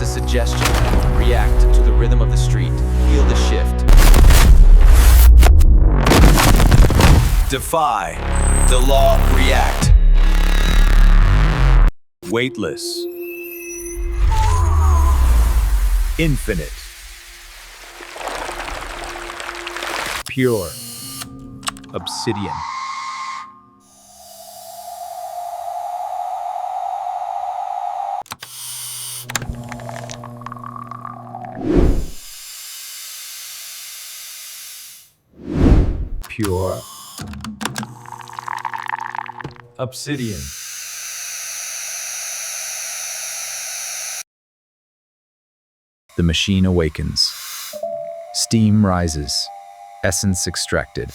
suggestion. React to the rhythm of the street. Feel the shift. Defy the law. React. Weightless. Infinite. Pure. Obsidian. Pure. Obsidian. The machine awakens. Steam rises. Essence extracted.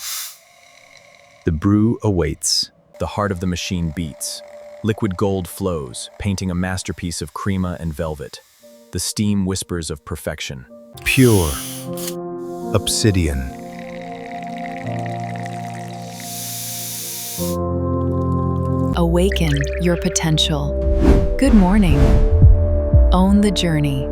The brew awaits. The heart of the machine beats. Liquid gold flows, painting a masterpiece of crema and velvet. The steam whispers of perfection. Pure. Obsidian. Awaken your potential. Good morning. Own the journey.